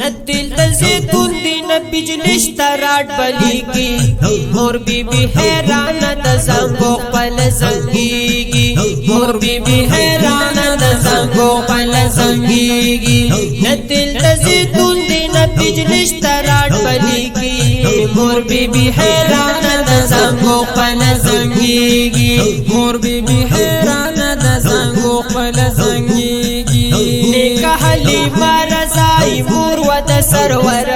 نتل زیتون دی نه بجلی شتا راټ بلیږي مور بی بی حیرانه د زنګو خپل زنګیږي مور بی بی حیرانه د زنګو خپل زنګیږي نتل زیتون دی نه بجلی شتا راټ بلیږي مور بی بی حیرانه د زنګو خپل زنګیږي مور بی بی حیرانه د زنګو خپل زنګیږي نیکه حلیمه رضای مور و د سرور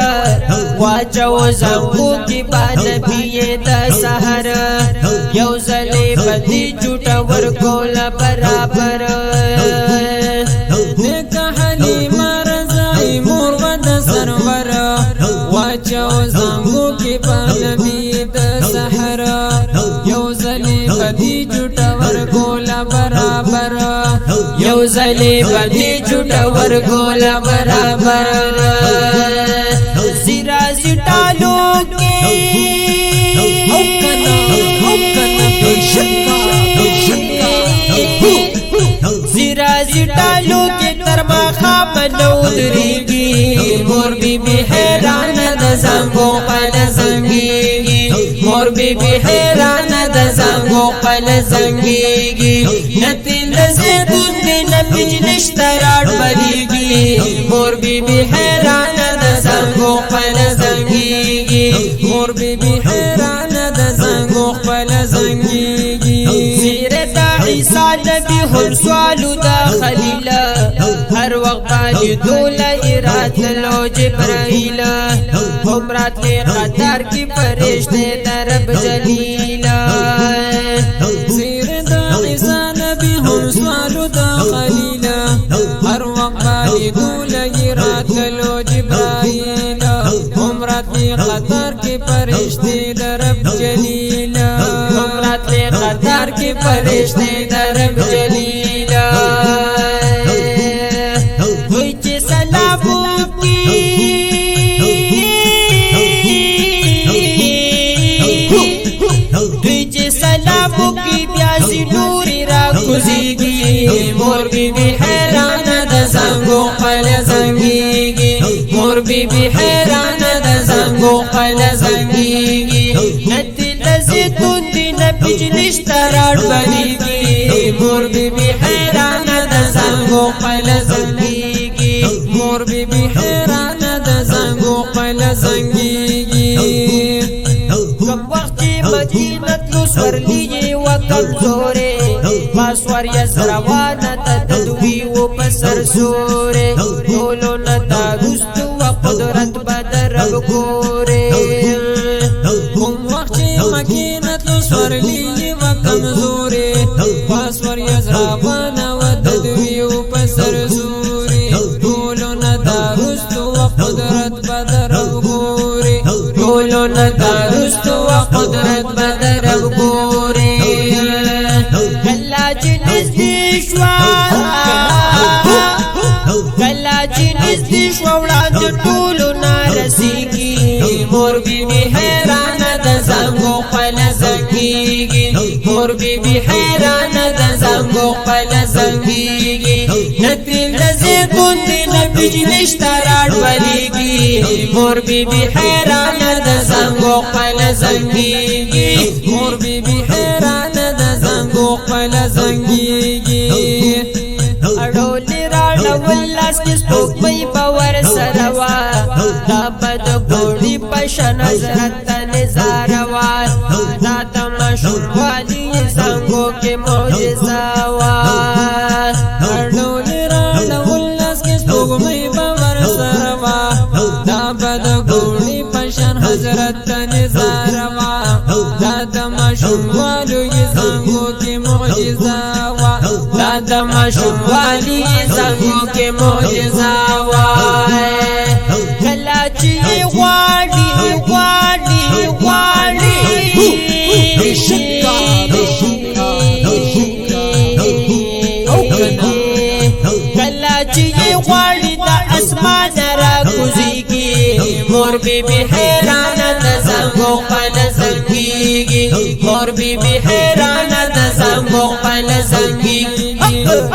واچو زنګو کی با نبی د سحر یو زلی بدی جوټه ورکول برابر نیکه حلیمه رضای مور و د سرور واچو زنګو کی با نبی د سحر یو زلی بدی جوټه ورکول برابر یو زلی بدی جوټه ورکول برابر زیرا زټالو کې زیرا زټالو کې تر ما خام نو درېږي مور بی بی حیرانه د زنګو خپل زنګیږي مور بی بی حیرانه د زنګو خپل زنګیږي نتل زیتون دی نه بجلی شتا راټ بلیږي مور بی بی حیرانه د زنګو خپل زنګیږي مور بی بی حیرانه د زنګو خپل زنګیږي سیرت عیسی نبی هم سوالو د خلیل هر وخت باندې دوله راتلو جبرائیل هم راتلی قطار کی فرشته در رب جلیل سیرت عیسی نبی هم سوالو د خلیل هر وخت باندې دوله راتلو جبرائیل هم راتلی قطار کی فرشته در رب جلیل هم راتلی قطار کی فرشته در رب جلیل وای چې سلام وکی سلام کی بیا نوري را کوزيږي مور بی بی حیرانه د زنګو خپل زنګيږي مور بی بی حیرانه د زنګو خپل زنګيږي نتل زیتون دی نه بجلی شتا راټ بلیږي مور بی بی حیرانه د زنګو خپل زنګيږي مور بی بی حیرانه د زنګو خپل زنګيږي کم وخت مدینه تلو سورلی و کمزوره پاسور یزروانه تدوی و پسر سوره بولو نتا گستو و قدرت بدر بگوره کم وقت مدینه تلو سورلی و کمزوره پاسور یزروانه و تدوی و پسر سوره بولو نتا گستو و قدرت بدر بگوره بولو نتا گستو و قدرت بدر بگوره کلا جنس دیشوا کلا جنس دیشوا وړاندې ټولو نارسیږي مور بی بی حیرانه د زنګو خپل زنګیږي مور بی بی حیرانه د زنګو خپل زنګیږي نتل زیتون دی نه بجلی شتا راټ بلیږي مور بی بی حیرانه د زنګو خپل زنګیږي مور بی بی حیرانه د زنګو خپل زنګیږي اډولې راډول لاس کې سپوږمۍ باور سره وا دا بد ګوړي پښه نظرت نظاره وا دا تماشون والی زنګو کې معجزه وا اډولې راډول لاس کې سپوږمۍ باور سره وا دا بد ګوړي پښه حضرت نظاره وا دا تماشون والی زنګو کې معجزه وا دا تماشون والی زنګو کې معجزه وا کلا چې غواړي غواړي غواړي کلا چې غواړي د اسمان را کوزيږي مور بی بی حیرانه د زنګو خپل زنګيږي مور بی بی حیرانه د زنګو خپل زنګيږي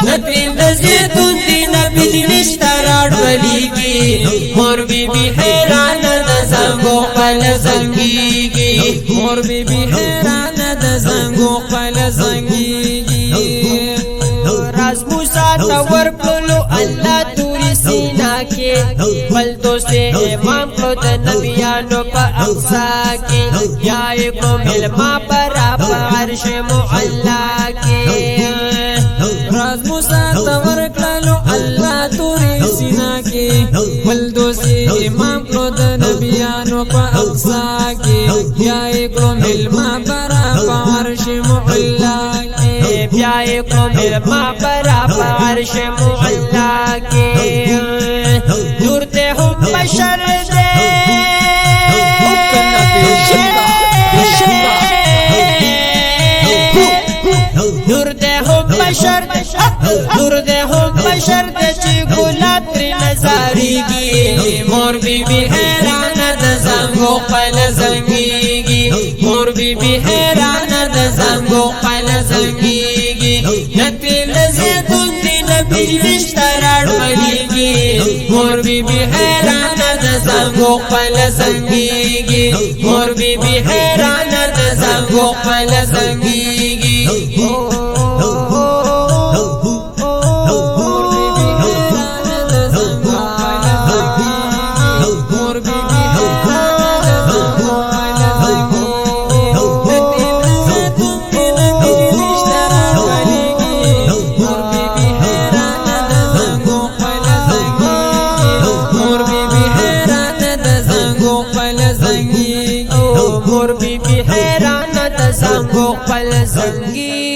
نتل زیتون دی نه بجلی شتا راټ بلیږي مور بی بی حیران د زنګو خپل زنګيږي مور بی بی حیران د زنګو خپل زنګيږي راز موسی ته ورکړلو الله توري سینا کې بل دوست امام کو د نبیانو په اقصا کې یا کو ملما پر عرش معلا کې راز موسی ته ورکړلو الله توري سینا کې بل دوست امام کو د نبیانو په اقصا کې یا کو ملما پر عرش معلا کې بیا کو ملما پر عرش معلا کې نور ته هم بشر دے نور دے هم بشر نور دے هم بشر دے چې ګلاب تر نظریږي مور بی بی حیران د زنګو خپل زنګيږي مور بی بی حیران د زنګو خپل زنګيږي نته لزیدون دی نبی وشتراړ مليږي مور بی بی حیران د زنګو خپل زنګيږي مور بی بی حیران د زنګو خپل زنګيږي مور بی بی حیران د زنګو خپل زنګي